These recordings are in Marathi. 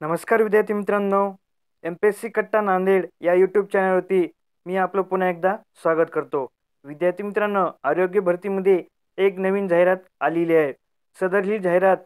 नमस्कार विद्यार्थी मित्रांनो, MPSC कट्टा नांदेड या यूट्यूब चॅनलवरती मी आपलं पुन्हा एकदा स्वागत करतो. विद्यार्थी मित्रांनो, आरोग्य भरतीमध्ये एक नवीन जाहिरात आलेली आहे. सदर ही जाहिरात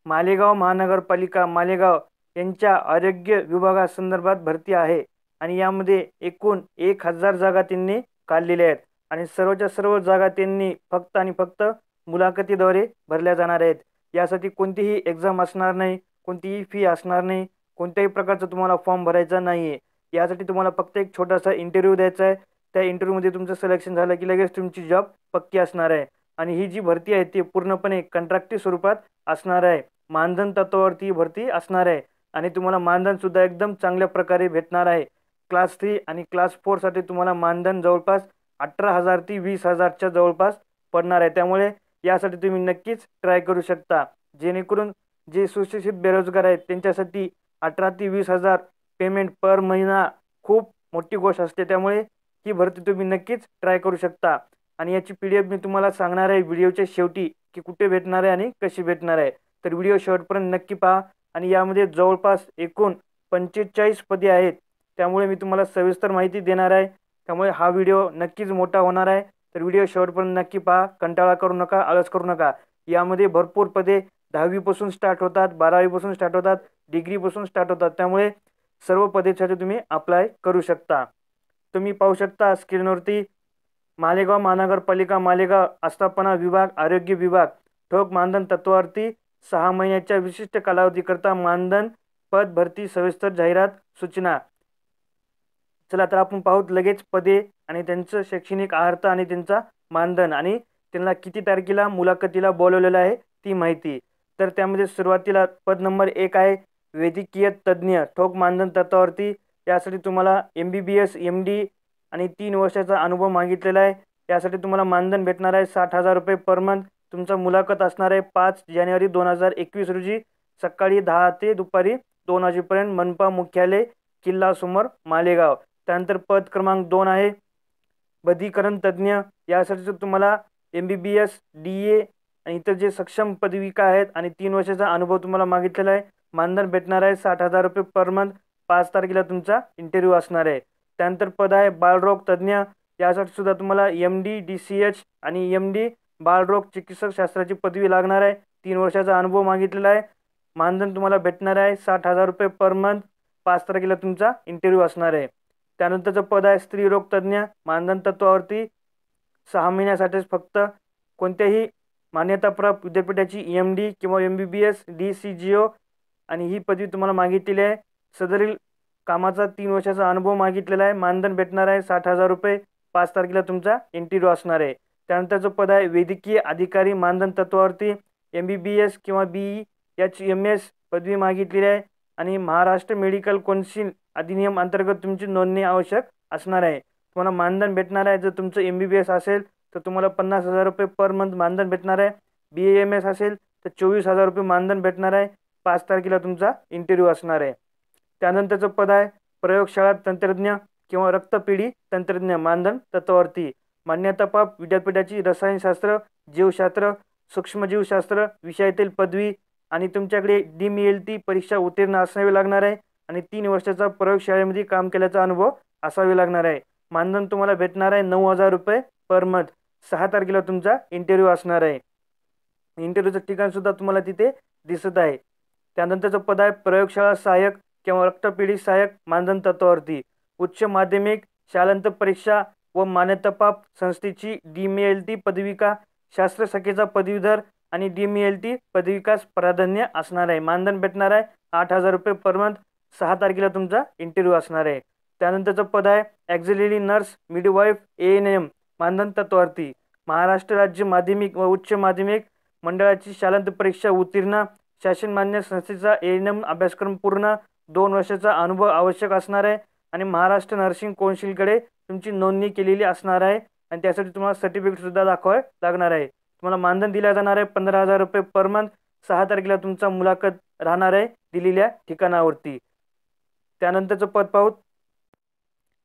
मालेगाव महानगरपालिका मालेगाव यांच्या आरोग्य विभागासंदर्भात भरती आहे आणि यामध्ये एकूण 1000 जागा त्यांनी काढलेल्या आहेत आणि सर्वच्या सर्व जागा त्यांनी फक्त आणि फक्त मुलाखतीद्वारे भरल्या जाणार आहेत. यासाठी कोणतीही एक्झाम असणार नाही, कोणतीही फी असणार नाही, कोणत्याही प्रकारचा तुम्हाला फॉर्म भरायचा नाही आहे. यासाठी तुम्हाला फक्त एक छोटासा इंटरव्ह्यू द्यायचा आहे. त्या इंटरव्ह्यूमध्ये तुमचं सिलेक्शन झालं की लगेच तुमची जॉब पक्की असणार आहे आणि ही जी भरती आहे ती पूर्णपणे कॉन्ट्रॅक्टी स्वरूपात असणार आहे. मानधन तत्वावरती ही भरती असणार आहे आणि तुम्हाला मानधनसुद्धा एकदम चांगल्या प्रकारे भेटणार आहे. क्लास 3 आणि क्लास 4 साठी तुम्हाला मानधन जवळपास 18,000 ते 20,000च्या जवळपास पडणार आहे. त्यामुळे यासाठी तुम्ही नक्कीच ट्राय करू शकता. जेणेकरून जे सुशिक्षित बेरोजगार आहेत त्यांच्यासाठी 18 ते 20,000 पेमेंट पर महिना खूप मोठी गोष्ट असते. त्यामुळे ही भरती तुम्ही नक्कीच ट्राय करू शकता आणि याची PDF मी तुम्हाला सांगणार आहे व्हिडिओच्या शेवटी की कुठे भेटणार आहे आणि कशी भेटणार आहे. तर व्हिडिओ शेवटपर्यंत नक्की पहा आणि यामध्ये जवळपास एकूण 45 पदे आहेत. त्यामुळे मी तुम्हाला सविस्तर माहिती देणार आहे. त्यामुळे हा व्हिडिओ नक्कीच मोठा होणार आहे. तर व्हिडिओ शेवटपर्यंत नक्की पहा. कंटाळा करू नका, आळस करू नका. यामध्ये भरपूर पदे 10वी पासून स्टार्ट होतात, 12वी पासून स्टार्ट होतात, डिग्री पासून स्टार्ट होतात. त्यामुळे सर्व पदेसाठी तुम्ही अप्लाय करू शकता. तुम्ही पाहू शकता स्क्रीनवरती मालेगाव महानगरपालिका मालेगाव आस्थापना विभाग आरोग्य विभाग ठोक मानधन तत्वावरती 6 महिन्याच्या विशिष्ट कालावधीकरता मानधन पद भरती सविस्तर जाहिरात सूचना. चला तर आपण पाहूत लगेच पदे आणि त्यांचं शैक्षणिक अर्हता आणि त्यांचा मानधन आणि त्यांना किती तारखेला मुलाखतीला बोलवलेलं आहे ती माहिती. तर त्यामध्ये सुरुवातीला पद नंबर 1 आहे वैद्यकीय तज्ज्ञ ठोक मानधन तत्वावरती. यासाठी तुम्हाला MBBS MD आणि 3 वर्षाचा अनुभव मागितलेला आहे. यासाठी तुम्हाला मानधन भेटणार आहे 60,000 रुपये पर मंथ. तुमचा मुलाखत असणार आहे 5 जानेवारी 2021 रोजी सकाळी 10 ते दुपारी 2 वाजेपर्यंत मनपा मुख्यालय किल्ला समोर मालेगाव. त्यानंतर पद क्रमांक 2 आहे बद्धीकरण तज्ज्ञ. यासाठी तुम्हाला MBBS DA आणि इतर जे सक्षम पदविका आहेत आणि 3 वर्षाचा अनुभव तुम्हाला मागितलेला आहे. मानधन भेटणार आहे 60,000 रुपये पर मंथ. 5 तारखेला तुमचा इंटरव्ह्यू असणार आहे. त्यानंतर पद आहे बालरोग तज्ज्ञ. यासाठी सुद्धा तुम्हाला MD DCH आणि MD बालरोग चिकित्सक शास्त्राची पदवी लागणार आहे. 3 वर्षाचा अनुभव मागितलेला आहे. मानधन तुम्हाला भेटणार आहे 60,000 रुपये पर मंथ. 5 तारखेला तुमचा इंटरव्ह्यू असणार आहे. त्यानंतरचं पद आहे स्त्रीरोग तज्ज्ञ. मानधन तत्वावरती 6 महिन्यासाठीच फक्त. कोणत्याही मान्यताप्राप्त विद्यापीठाची MD किंवा MBBS DCGO आणि ही पदवी तुम्हाला मागितलेली आहे. सदरील कामाचा 3 वर्षाचा अनुभव मागितलेला आहे. मानधन भेटणार आहे 60,000 रुपये. 5 तारखेला तुमचा इंटरव्ह्यू असणार आहे. त्यानंतरचं पद आहे वैद्यकीय अधिकारी मानधन तत्वावरती. MBBS किंवा BHMS पदवी मागितलेली आहे आणि महाराष्ट्र मेडिकल कौन्सिल अधिनियम अंतर्गत तुमची नोंदणी आवश्यक असणार आहे. तुम्हाला मानधन भेटणार आहे. जर तुमचं MBBS असेल तर तुम्हाला 50,000 रुपये पर मंथ मानधन भेटणार आहे. BAMS असेल तर 24,000 रुपये मानधन भेटणार आहे. 5 तारखेला तुमचा इंटरव्ह्यू असणार आहे. त्यानंतरचं पद आहे प्रयोगशाळा तंत्रज्ञ किंवा रक्तपेढी तंत्रज्ञ मानधन तत्वावरती. मान्यताप्राप्त विद्यापीठाची रसायनशास्त्र, जीवशास्त्र, सूक्ष्मजीवशास्त्र विषयातील पदवी आणि तुमच्याकडे DMLT परीक्षा उत्तीर्ण असावी लागणार आहे आणि 3 वर्षाचा प्रयोगशाळेमध्ये काम केल्याचा अनुभव असावे लागणार आहे. मानधन तुम्हाला भेटणार आहे 9,000 रुपये पर मंथ. 6 तारखेला तुमचा इंटरव्ह्यू असणार आहे. इंटरव्ह्यूचं ठिकाण सुद्धा तुम्हाला तिथे दिसत आहे. त्यानंतरचं पद आहे प्रयोगशाळा सहाय्यक किंवा रक्तपेढी सहाय्यक मानधन तत्वावरती. उच्च माध्यमिक शालांत परीक्षा व मान्यताप्राप्त संस्थेची DMLT पदविका, शास्त्र शाखेचा पदवीधर आणि DMLT पदविकास प्राधान्य असणार आहे. मानधन भेटणार आहे 8,000 रुपये पर मंथ. 6 तारखेला तुमचा इंटरव्ह्यू असणार आहे. त्यानंतरचं पद आहे ॲक्झिलरी नर्स मिडवाईफ ANM मानधन तत्वावरती. महाराष्ट्र राज्य माध्यमिक व उच्च माध्यमिक मंडळाची शालांत परीक्षा उत्तीर्ण, शासनमान्य संस्थेचा ANM अभ्यासक्रम पूर्ण, 2 वर्षाचा अनुभव आवश्यक असणार आहे आणि महाराष्ट्र नर्सिंग कौन्सिलकडे तुमची नोंदणी केलेली असणार आहे आणि त्यासाठी तुम्हाला सर्टिफिकेट सुद्धा दाखवावे लागणार आहे. तुम्हाला मानधन दिलं जाणार आहे 15,000 रुपये पर मंथ. 6 तारखेला तुमचा मुलाखत राहणार आहे दिलेल्या ठिकाणावरती. त्यानंतरचं पद पाहू.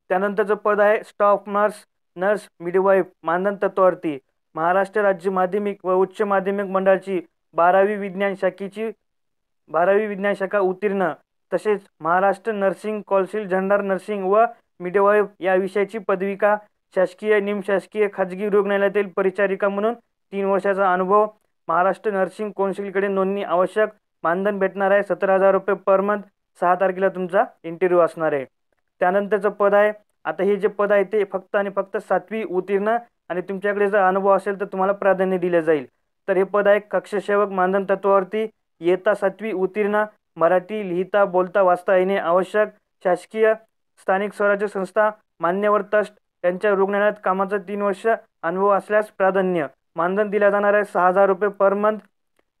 त्यानंतरचं पद आहे स्टाफ नर्स मिडवाईफ मानधन तत्वावरती. महाराष्ट्र राज्य माध्यमिक व उच्च माध्यमिक मंडळाची 12वी विज्ञान शाखा उत्तीर्ण तसेच Maharashtra nursing council general nursing व मिडवाईफ या विषयाची पदविका, शासकीय निमशासकीय खाजगी रुग्णालयातील परिचारिका म्हणून 3 वर्षाचा अनुभव, महाराष्ट्र नर्सिंग कौन्सिलकडे नोंदणी आवश्यक, मानधन भेटणार आहे 17,000 रुपये पर मंथ, 6 तारखेला तुमचा इंटरव्ह्यू असणार आहे. त्यानंतरचं पद आहे, आता हे जे पद आहे ते फक्त आणि फक्त 7वी उत्तीर्ण आणि तुमच्याकडे जर अनुभव असेल तर तुम्हाला प्राधान्य दिले जाईल. तर हे पद आहे कक्षसेवक मानधन तत्वावरती, इयत्ता 7वी उत्तीर्ण, मराठी लिहिता बोलता वाचता येणे आवश्यक, शासकीय स्थानिक स्वराज्य संस्था मान्यवर ट्रस्ट यांच्या रुग्णालयात कामाचा 3 वर्ष अनुभव असल्यास प्राधान्य, मानधन दिला जाणार आहे 6,000 रुपये पर मंथ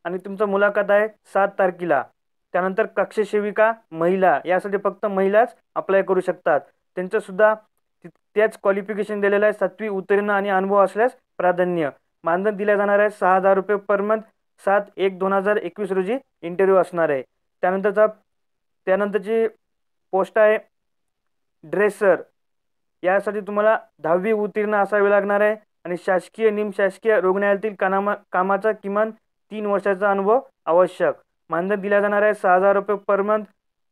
आणि तुमचं मुलाखत आहे 7 तारखेला. त्यानंतर कक्षसेविका महिला, यासाठी फक्त महिलाच अप्लाय करू शकतात. त्यांचं सुद्धा त्याच क्वालिफिकेशन दिलेलं आहे, 7वी उत्तीर्ण आणि अनुभव असल्यास प्राधान्य, मानधन दिला जाणार आहे 6,000 रुपये पर मंथ, 7/1/2021 रोजी इंटरव्ह्यू असणार आहे. त्यानंतरची पोस्ट आहे ड्रेसर, यासाठी तुम्हाला 10वी उत्तीर्ण असावे लागणार आहे आणि शासकीय निमशासकीय रुग्णालयातील कामाचा किमान 3 वर्षाचा अनुभव आवश्यक, मानधन दिला जाणार आहे 6,000 रुपये पर मंथ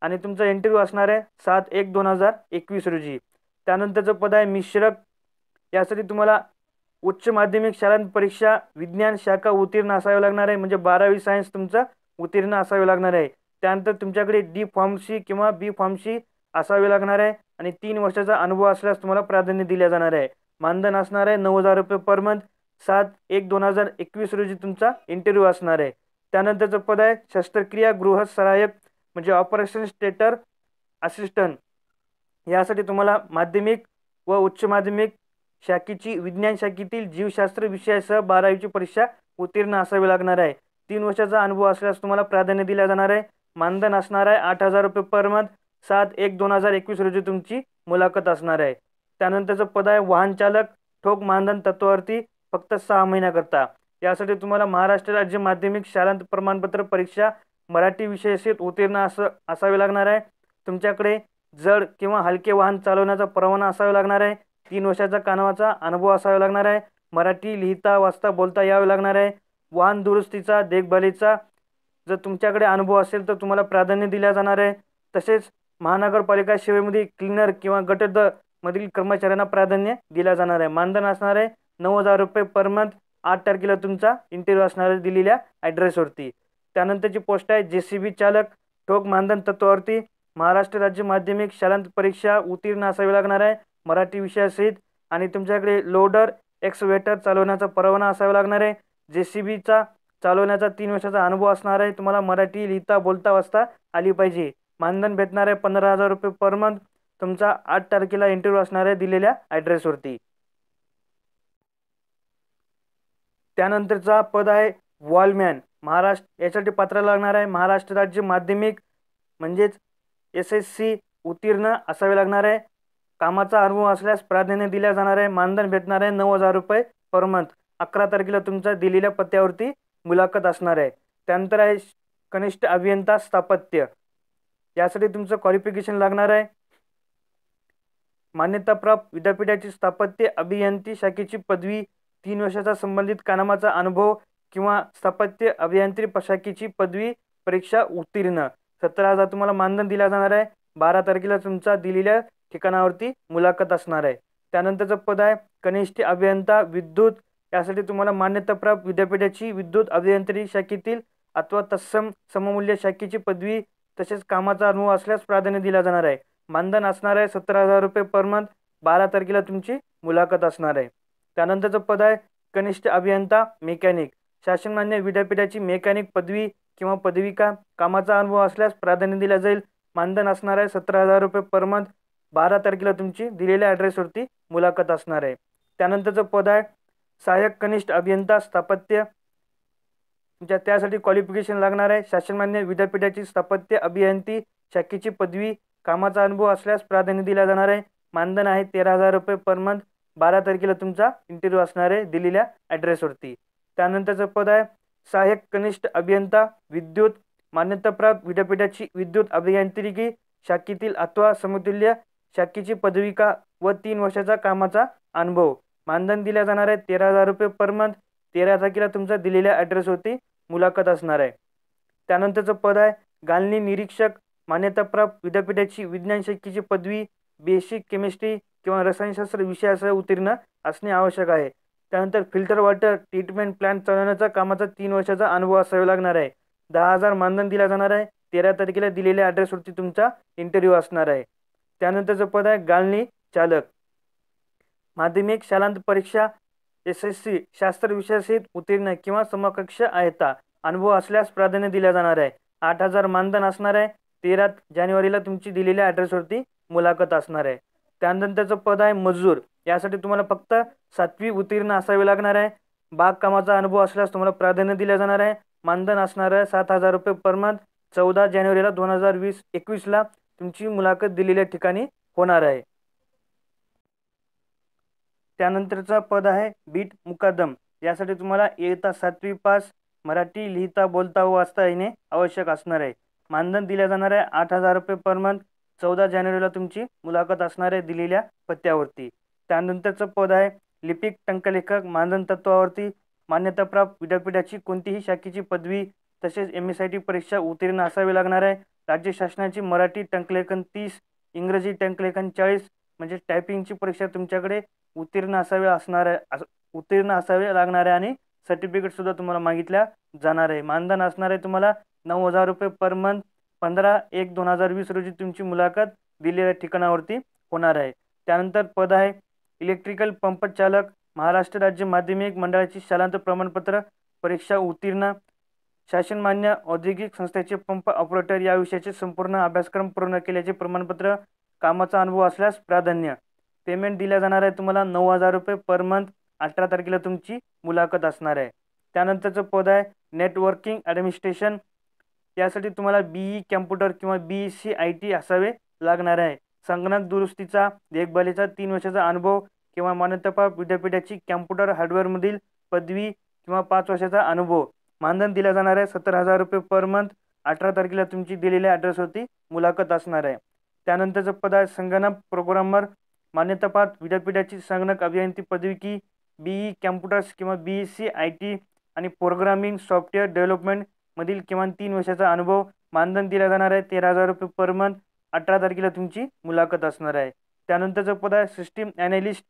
आणि तुमचा इंटरव्ह्यू असणार आहे 7/1/2021 रोजी. त्यानंतरचं पद आहे मिश्रक, यासाठी तुम्हाला उच्च माध्यमिक शालांत परीक्षा विज्ञान शाखा उत्तीर्ण असावे लागणार आहे, म्हणजे 12वी सायन्स तुमचं उत्तीर्ण असावे लागणार आहे. त्यानंतर तुमच्याकडे डी फार्मसी किंवा बी फार्मसी असावे लागणार आहे आणि 3 वर्षाचा अनुभव असल्यास तुम्हाला प्राधान्य दिले जाणार आहे. मानधन असणार आहे 9,000 रुपये पर मंथ, 7/1/2021 रोजी तुमचा इंटरव्ह्यू असणार आहे. त्यानंतरचं पद आहे शस्त्रक्रिया गृह सहाय्यक, म्हणजे ऑपरेशन थिएटर असिस्टंट, यासाठी तुम्हाला माध्यमिक व उच्च माध्यमिक शाखेची विज्ञान शाखेतील जीवशास्त्र विषयासह 12वीची परीक्षा उत्तीर्ण असावी लागणार आहे. 3 वर्षाचा अनुभव असल्यास तुम्हाला प्राधान्य दिला जाणार आहे. मानधन असणार आहे 8,000 रुपये पर मंथ, 7/1/2021 रोजी तुमची मुलाखत असणार आहे. त्यानंतरचं पद आहे वाहन चालक ठोक मानधन तत्वावरती, फक्त 6 महिन्याकरता, यासाठी तुम्हाला महाराष्ट्र राज्य माध्यमिक शालांत प्रमाणपत्र परीक्षा मराठी विषयाशीत उत्तीर्ण असावे लागणार आहे. तुमच्याकडे जड किंवा हलके वाहन चालवण्याचा परवाना असावा लागणार आहे. 3 वर्षाचा कामाचा अनुभव असावा लागणार आहे. मराठी लिहिता वाचता बोलता यावे लागणार आहे. वाहन दुरुस्तीचा देखभालीचा जर तुमच्याकडे अनुभव असेल तर तुम्हाला प्राधान्य दिले जाणार आहे. तसेच महानगरपालिका सेवेमध्ये क्लीनर किंवा गटर मधील कर्मचाऱ्यांना प्राधान्य दिले जाणार आहे. मानधन असणार आहे 9,000 रुपये पर मंथ, 8 तारखेला तुमचा इंटरव्ह्यू असणार आहे दिलेल्या ॲड्रेसवरती. त्यानंतरची पोस्ट आहे जेसीबी चालक ठोक मानधन तत्वावरती, महाराष्ट्र राज्य माध्यमिक शालांत परीक्षा उत्तीर्ण असावी लागणार आहे मराठी विषयासहित आणि तुमच्याकडे लोडर एक्सवेटर चालवण्याचा परवाना असावा लागणार आहे. जेसीबीचा चालवण्याचा 3 वर्षाचा अनुभव असणार आहे. तुम्हाला मराठी लिहिता बोलता वाचता आली पाहिजे. मानधन भेटणार आहे 15,000 रुपये पर मंथ. तुमचा 8 तारखेला इंटरव्ह्यू असणार आहे दिलेल्या ॲड्रेसवरती. त्यानंतरचा पद आहे वॉलमॅन, महाराष्ट्र, यासाठी पात्र लागणार आहे महाराष्ट्र राज्य माध्यमिक म्हणजेच SSC उत्तीर्ण असावे लागणार आहे. कामाचा अनुभव असल्यास प्राधान्य दिल्या जाणार आहे. मानधन भेटणार आहे 9,000 रुपये पर मंथ. 11 तारखेला तुमच्या दिलेल्या पत्त्यावरती मुलाखत असणार आहे. त्यानंतर आहे कनिष्ठ अभियंता स्थापत्य, यासाठी तुमचं क्वालिफिकेशन लागणार आहे मान्यताप्राप्त विद्यापीठाची स्थापत्य अभियांत्रिकी शाखेची पदवी, 3 वर्षाचा संबंधित कामाचा अनुभव किंवा स्थापत्य अभियांत्रिकी शाखेची पदवी परीक्षा उत्तीर्ण. 17,000 तुम्हाला मानधन दिला जाणार आहे. 12 तारखेला तुमचा दिलेल्या ठिकाणावरती मुलाखत असणार आहे. त्यानंतरचं पद आहे कनिष्ठ अभियंता विद्युत, यासाठी तुम्हाला मान्यताप्राप्त विद्यापीठाची विद्युत अभियांत्रिकी शाखेतील अथवा तत्सम सममूल्य शाखेची पदवी तसेच कामाचा अनुभव असल्यास प्राधान्य दिला जाणार आहे. मानधन असणार आहे 17,000 रुपये पर मंथ. 12 तारखेला तुमची मुलाखत असणार आहे. त्यानंतरचं पद आहे कनिष्ठ अभियंता मेकॅनिक, शासनमान्य विद्यापीठाची मेकॅनिक पदवी किंवा पदविका, कामाचा अनुभव असल्यास प्राधान्य दिला जाईल. मानधन असणार आहे 17,000 रुपये पर मंथ. 12 तारखेला तुमची दिलेल्या ॲड्रेसवरती मुलाखत असणार आहे. त्यानंतरचं पद आहे सहाय्यक कनिष्ठ अभियंता स्थापत्य, त्यासाठी क्वालिफिकेशन लागणार आहे शासनमान्य विद्यापीठाची स्थापत्य अभियांत्रिकी शाखेची पदवी, कामाचा अनुभव असल्यास प्राधान्य दिला जाणार आहे. मानधन आहे 13,000 रुपये पर मंथ. 12 तारखेला तुमचा इंटरव्ह्यू असणार आहे दिलेल्या ॲड्रेसवरती. त्यानंतरचं पद आहे सहाय्यक कनिष्ठ अभियंता विद्युत, मान्यताप्राप्त विद्यापीठाची विद्युत अभियांत्रिकी शाखेतील अथवा समतुल्य शाखेची पदविका व 3 वर्षाचा कामाचा अनुभव. मानधन दिला जाणार आहे 13,000 रुपये पर मंथ. 13 तारखेला तुमचा दिलेल्या ॲड्रेसवरती मुलाखत असणार आहे. त्यानंतरचं पद आहे गाळणी निरीक्षक, मान्यताप्राप्त विद्यापीठाची विज्ञान शाखेची पदवी, बेसिक केमिस्ट्री किंवा रसायनशास्त्र विषयासह उत्तीर्ण असणे आवश्यक आहे. त्यानंतर फिल्टर वॉटर ट्रीटमेंट प्लांट चालवण्याचा कामाचा 3 वर्षाचा अनुभव असावा लागणार आहे. 10,000 मानधन दिला जाणार आहे. 13 तारखेला दिलेल्या ॲड्रेसवरती तुमचा इंटरव्ह्यू असणार आहे. त्यानंतरचं पद आहे गाळणी चालक. माध्यमिक शालांत परीक्षा SSC शास्त्र विषयासहित उत्तीर्ण किंवा समकक्ष आहेत. अनुभव असल्यास प्राधान्य दिले जाणार आहे. 8,000 मानधन असणार आहे. 13 जानेवारीला तुमची दिलेल्या ॲड्रेसवरती मुलाखत असणार आहे. त्यानंतरचं पद आहे मजूर. यासाठी तुम्हाला फक्त 7वी उत्तीर्ण असावे लागणार आहे. बागकामाचा अनुभव असल्यास तुम्हाला प्राधान्य दिले जाणार आहे. मानधन असणार आहे 7,000 रुपये पर मंथ. 14 जानेवारीला 2021ला तुमची मुलाखत दिलेल्या ठिकाणी होणार आहे. त्यानंतरचा पद आहे बीट मुकादम. यासाठी तुम्हाला इयत्ता 7वी पास, मराठी लिहिता बोलता व वाचता येणे आवश्यक असणार आहे. मानधन दिले जाणार आहे 8,000 रुपये पर मंथ. 14 जानेवारीला तुमची मुलाखत असणार आहे दिलेल्या पत्त्यावरती. त्यानंतरचं पद आहे लिपिक टंकलेखक. मानधन तत्वावरती मान्यताप्राप्त विद्यापीठाची कोणतीही शाखेची पदवी तसेच MSIT परीक्षा उत्तीर्ण असावे लागणार आहे. राज्य शासनाची मराठी टंकलेखन 30, इंग्रजी टंकलेखन 40 म्हणजे टायपिंगची परीक्षा तुमच्याकडे उत्तीर्ण असावे लागणार आहे आणि सर्टिफिकेट सुद्धा तुम्हाला मागितल्या जाणार आहे. मानधन असणार आहे तुम्हाला 9,000 रुपये पर मंथ. 15/1/2020 रोजी तुमची मुलाखत दिलेल्या ठिकाणावरती होणार आहे. त्यानंतर पद आहे इलेक्ट्रिकल पंप चालक. महाराष्ट्र राज्य माध्यमिक मंडळाची शालांत प्रमाणपत्र परीक्षा उत्तीर्ण, शासनमान्य औद्योगिक संस्थेचे पंप ऑपरेटर या विषयाचे संपूर्ण अभ्यासक्रम पूर्ण केल्याचे प्रमाणपत्र, कामाचा अनुभव असल्यास प्राधान्य. पेमेंट दिल्या जाणार आहे तुम्हाला 9,000 रुपये पर मंथ. 18 तारखेला तुमची मुलाखत असणार आहे. त्यानंतरचं पद आहे नेटवर्किंग ॲडमिनिस्ट्रेशन. यासाठी तुम्हाला BE कॅम्प्युटर किंवा BSc IT असावे लागणार आहे. संगणक दुरुस्तीचा देखभालीचा 3 वर्षाचा अनुभव किंवा मान्यताप्राप्त विद्यापीठाची कॅम्प्युटर हार्डवेअरमधील पदवी किंवा 5 वर्षाचा अनुभव. मानधन दिला जाणार आहे 17,000 रुपये पर मंथ. 18 तारखेला तुमची दिलेल्या ॲड्रेसवरती मुलाखत असणार आहे. त्यानंतरचं पद आहे संगणक प्रोग्रामर. मान्यताप्राप्त विद्यापीठाची संगणक अभियांत्रिकी पदवी की BE कॅम्प्युटर्स किंवा BSc IT आणि प्रोग्रामिंग सॉफ्टवेअर डेव्हलपमेंट मधील किमान 3 वर्षाचा अनुभव. मानधन दिला जाणार आहे 13,000 रुपये पर मंथ. 18 तारखेला तुमची मुलाखत असणार आहे. त्यानंतरचं पद आहे सिस्टीम ॲनालिस्ट.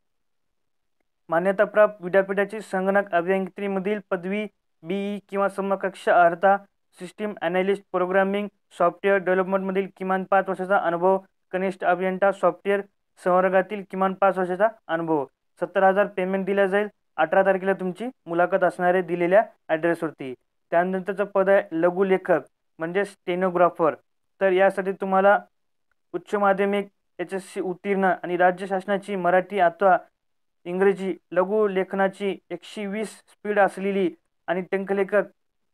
मान्यताप्राप्त विद्यापीठाची संगणक अभियांत्रिकीमधील पदवी BE किंवा समकक्ष अर्हता. सिस्टीम ॲनालिस्ट प्रोग्रामिंग सॉफ्टवेअर डेव्हलपमेंटमधील किमान 5 वर्षाचा अनुभव. कनिष्ठ अभियंता सॉफ्टवेअर संवर्गातील किमान 5 वर्षाचा अनुभव. 17,000 पेमेंट दिल्या जाईल. 18 तारखेला तुमची मुलाखत असणारे दिलेल्या ॲड्रेसवरती. त्यानंतरचं पद आहे लघुलेखक म्हणजे स्टेनोग्राफर. तर यासाठी तुम्हाला उच्च माध्यमिक HSC उत्तीर्ण आणि राज्य शासनाची मराठी अथवा इंग्रजी लघुलेखनाची 120 स्पीड असलेली आणि टंकलेखक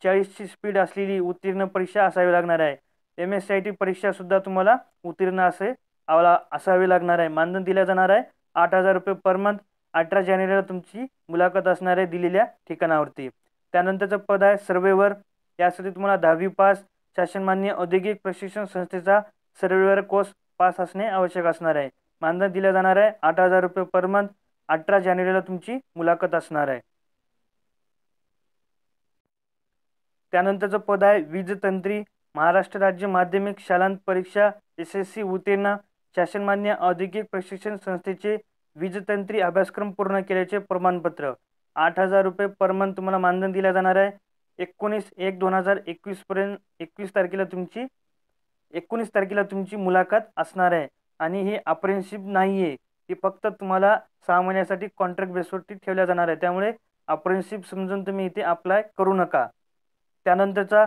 40ची स्पीड असलेली उत्तीर्ण परीक्षा असावी लागणार आहे. MSIT परीक्षा सुद्धा तुम्हाला उत्तीर्ण असावे लागणार आहे. मानधन दिल्या जाणार आहे 8,000 रुपये पर मंथ. 18 जानेवारीला तुमची मुलाखत असणार आहे दिलेल्या ठिकाणावरती. त्यानंतरचं पद आहे सर्वेवर. यासाठी तुम्हाला 10वी पास, शासनमान्य औद्योगिक प्रशिक्षण संस्थेचा सर्वेवर कोर्स पास असणे आवश्यक असणार आहे. मानधन दिलं जाणार आहे 8,000 रुपये पर मंथ. 18 जानेवारीला तुमची मुलाखत असणार आहे. त्यानंतरचं पद आहे वीजतंत्री. महाराष्ट्र राज्य माध्यमिक शालांत परीक्षा SSC उत्तीर्ण, शासनमान्य औद्योगिक प्रशिक्षण संस्थेचे वीजतंत्री अभ्यासक्रम पूर्ण केल्याचे प्रमाणपत्र. 8,000 रुपये पर मंथ तुम्हाला मानधन दिलं जाणार आहे. 19/1/2021 पर्यंत 21 तारखेला तुमची मुलाखत असणार आहे. आणि ही अप्रेंटिसशिप नाही आहे, ती फक्त तुम्हाला 6 महिन्यासाठी कॉन्ट्रॅक्ट बेसवरती ठेवल्या जाणार आहे. त्यामुळे अप्रेंटिसशिप समजून तुम्ही इथे अप्लाय करू नका. त्यानंतरचा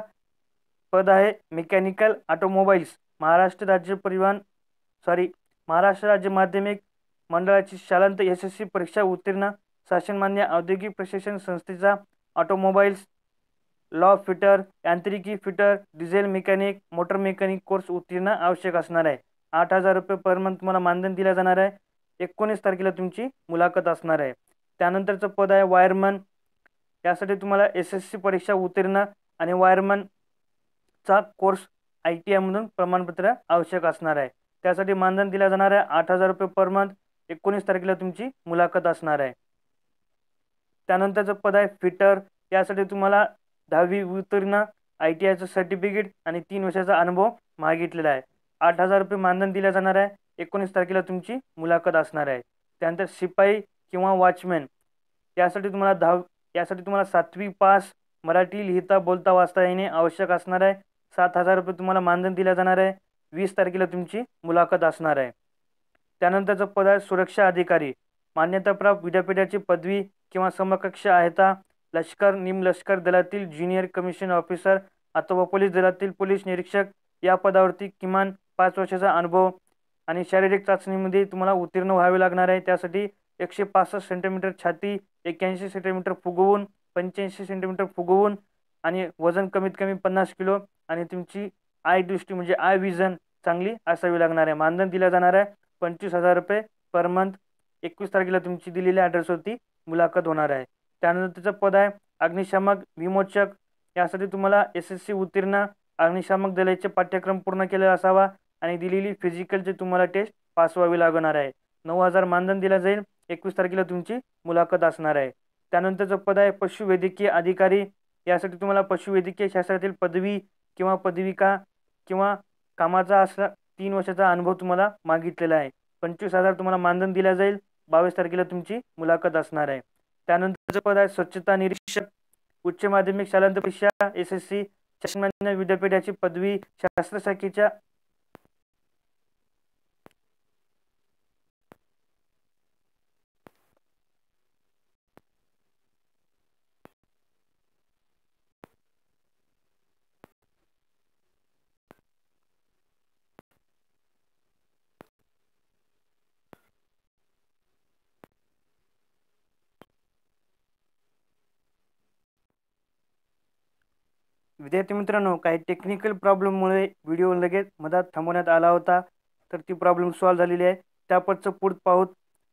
पद आहे मेकॅनिकल ऑटोमोबाईल्स. महाराष्ट्र राज्य माध्यमिक मंडळाची शालांत SSC परीक्षा उत्तीर्ण, शासनमान्य औद्योगिक प्रशिक्षण संस्थेचा ऑटोमोबाईल्स, लॉ फिटर, यांत्रिकी fitter, diesel mechanic, motor mechanic course उत्तीर्ण आवश्यक असणार आहे. 8,000 रुपये पर मंथ तुम्हाला मानधन दिलं जाणार आहे. 19 तारखेला तुमची मुलाखत असणार आहे. त्यानंतरचं पद आहे वायरमन. यासाठी तुम्हाला SSC परीक्षा उत्तीर्ण आणि वायरमनचा कोर्स ITI मधून प्रमाणपत्र आवश्यक असणार आहे. त्यासाठी मानधन दिलं जाणार आहे 8,000 रुपये पर मंथ. 19 तारखेला तुमची मुलाखत असणार आहे. त्यानंतरचं पद आहे फिटर. यासाठी तुम्हाला 10वी उत्तीर्ण ITIचं सर्टिफिकेट आणि 3 वर्षाचा अनुभव मागितलेला आहे. 8,000 रुपये मानधन दिलं जाणार आहे. 19 तारखेला तुमची मुलाखत असणार आहे. त्यानंतर शिपाई किंवा वॉचमॅन यासाठी तुम्हाला 7वी पास, मराठी लिहिता बोलता वाचता येणे आवश्यक असणार आहे. 7,000 रुपये तुम्हाला मानधन दिलं जाणार आहे. 20 तारखेला तुमची मुलाखत असणार आहे. त्यानंतरचं पद आहे सुरक्षा अधिकारी. मान्यताप्राप्त विद्यापीठाची पदवी किंवा समकक्ष आहेता. लष्कर, निमलष्कर दलातील ज्युनियर कमिशन ऑफिसर अथवा पोलीस दलातील पोलीस निरीक्षक या पदावरती किमान 5 वर्षाचा अनुभव आणि शारीरिक चाचणीमध्ये तुम्हाला उत्तीर्ण व्हावे लागणार आहे. त्यासाठी 165 सेंटीमीटर छाती, 81 सेंटीमीटर फुगवून, 85 सेंटीमीटर फुगवून आणि वजन कमीत कमी 50 किलो आणि तुमची आय दृष्टी म्हणजे आय विजन चांगली असावी लागणार आहे. मानधन दिलं जाणार आहे 25,000 रुपये पर मंथ. 21 तारखेला तुमची दिलेल्या ॲड्रेसवरती मुलाखत होणार आहे. त्यानंतर त्याचं पद आहे अग्निशामक विमोचक. यासाठी तुम्हाला SSC उत्तीर्ण, अग्निशामक दलाचे पाठ्यक्रम पूर्ण केलेला असावा आणि दिलेली फिजिकलची तुम्हाला टेस्ट पास व्हावी लागणार आहे. 9,000 मानधन दिलं जाईल. 21 तारखेला तुमची मुलाखत असणार आहे. त्यानंतरचं पद आहे पशुवैद्यकीय अधिकारी. यासाठी तुम्हाला पशुवैद्यकीय शास्त्रातील पदवी किंवा पदविका किंवा कामाचा असा 3 वर्षाचा अनुभव तुम्हाला मागितलेला आहे. 25,000 तुम्हाला मानधन दिलं जाईल. 22 तारखेला तुमची मुलाखत असणार आहे. त्यानंतरचं पद आहे स्वच्छता निरीक्षक. उच्च माध्यमिक शालांत परीक्षा SSC शासनमान्य विद्यापीठाची पदवी शास्त्र शाखेच्या विद्यार्थी मित्रांनो, काही टेक्निकल प्रॉब्लेममुळे व्हिडिओ लगेच मधात थांबवण्यात आला होता. तर ती प्रॉब्लेम सॉल्व्ह झालेली आहे. त्यापरचं पुढं पाहूत.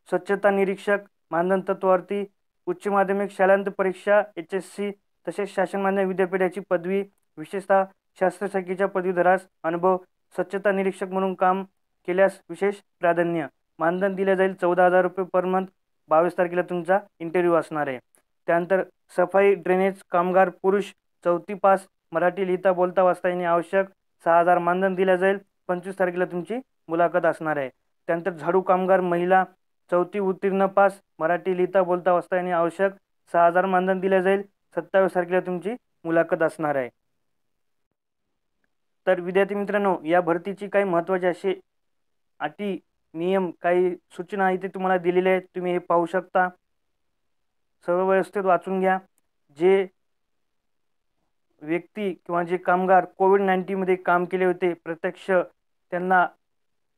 स्वच्छता निरीक्षक मानधन तत्वावरती उच्च माध्यमिक शालांत परीक्षा HSC तसेच शासनमान्य विद्यापीठाची पदवी विशेषतः शास्त्र शाखेच्या पदवीधरास अनुभव स्वच्छता निरीक्षक म्हणून काम केल्यास विशेष प्राधान्य. मानधन दिले जाईल 14,000 रुपये पर मंथ. 22 तारखेला तुमचा इंटरव्ह्यू असणार आहे. त्यानंतर सफाई ड्रेनेज कामगार पुरुष 4थी पास, मराठी लिहिता बोलता वाचता येणे आवश्यक. 6,000 मानधन दिलं जाईल. 25 तारखेला तुमची मुलाखत असणार आहे. त्यानंतर झाडू कामगार महिला 4थी उत्तीर्ण पास, मराठी लिहिता बोलता वाचता येणे आवश्यक. 6,000 मानधन दिलं जाईल. 27 तारखेला तुमची मुलाखत असणार आहे. तर विद्यार्थी मित्रांनो, या भरतीची काही महत्त्वाचे असे अटी, नियम, काही सूचना इथे तुम्हाला दिलेल्या आहेत. तुम्ही हे पाहू शकता. सर्व व्यवस्थित वाचून घ्या. जे व्यक्ती किंवा जे कामगार कोविड-19मध्ये काम केले होते प्रत्यक्ष, त्यांना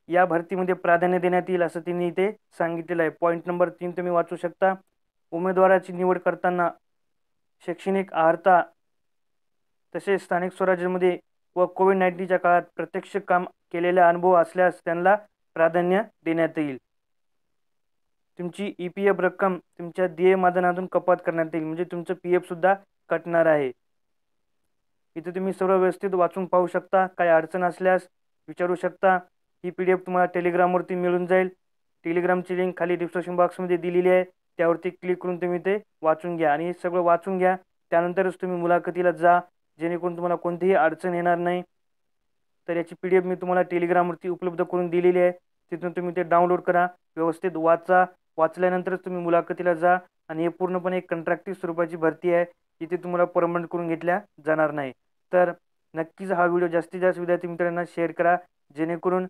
या भरतीमध्ये प्राधान्य देण्यात येईल असं त्यांनी इथे सांगितलेलं आहे. पॉईंट नंबर 3 तुम्ही वाचू शकता. उमेदवाराची निवड करताना शैक्षणिक अर्हता तसेच स्थानिक स्वराज्यामध्ये व कोविड-19च्या काळात प्रत्यक्ष काम केलेला अनुभव असल्यास त्यांना प्राधान्य देण्यात येईल. तुमची EPF रक्कम तुमच्या देय मानधनातून कपात करण्यात येईल, म्हणजे तुमचं PF सुद्धा कटणार आहे. इथे तुम्ही सर्व व्यवस्थित वाचून पाहू शकता. काही अडचण असल्यास विचारू शकता. ही PDF तुम्हाला टेलिग्रामवरती मिळून जाईल. टेलिग्रामची लिंक खाली डिस्क्रिप्शन बॉक्समध्ये दिलेली आहे. त्यावरती क्लिक करून तुम्ही ते वाचून घ्या आणि सगळं वाचून घ्या. त्यानंतरच तुम्ही मुलाखतीला जा, जेणेकरून तुम्हाला कोणतीही अडचण येणार नाही. तर याची PDF मी तुम्हाला टेलिग्रामवरती उपलब्ध करून दिलेली आहे. तिथून तुम्ही ते डाउनलोड करा, व्यवस्थित वाचा. वाचल्यानंतरच तुम्ही मुलाखतीला जा आणि हे पूर्णपणे एक कंत्राटी स्वरूपाची भरती आहे. इथे तुम्हाला परमनंट करून घेतल्या जाणार नाही. तर नक्कीच हा व्हिडिओ जास्तीत जास्त विद्यार्थी मित्रांना शेअर करा, जेणेकरून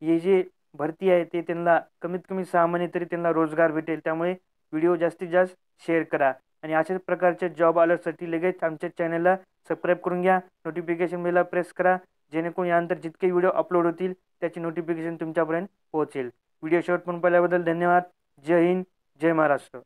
हे जे भरती आहे ते त्यांना कमीत कमी 6 महिने तरी त्यांना रोजगार भेटेल. त्यामुळे व्हिडिओ जास्तीत जास्त शेअर करा आणि अशाच प्रकारच्या जॉब अलर्टसाठी लगेच आमच्या चॅनलला सबस्क्राईब करून घ्या. नोटिफिकेशन बेलला प्रेस करा, जेणेकरून यानंतर जितके व्हिडिओ अपलोड होतील त्याची नोटिफिकेशन तुमच्यापर्यंत पोहोचेल. व्हिडिओ शेवटपर्यंत पाहिल्याबद्दल धन्यवाद. जय हिंद, जय महाराष्ट्र.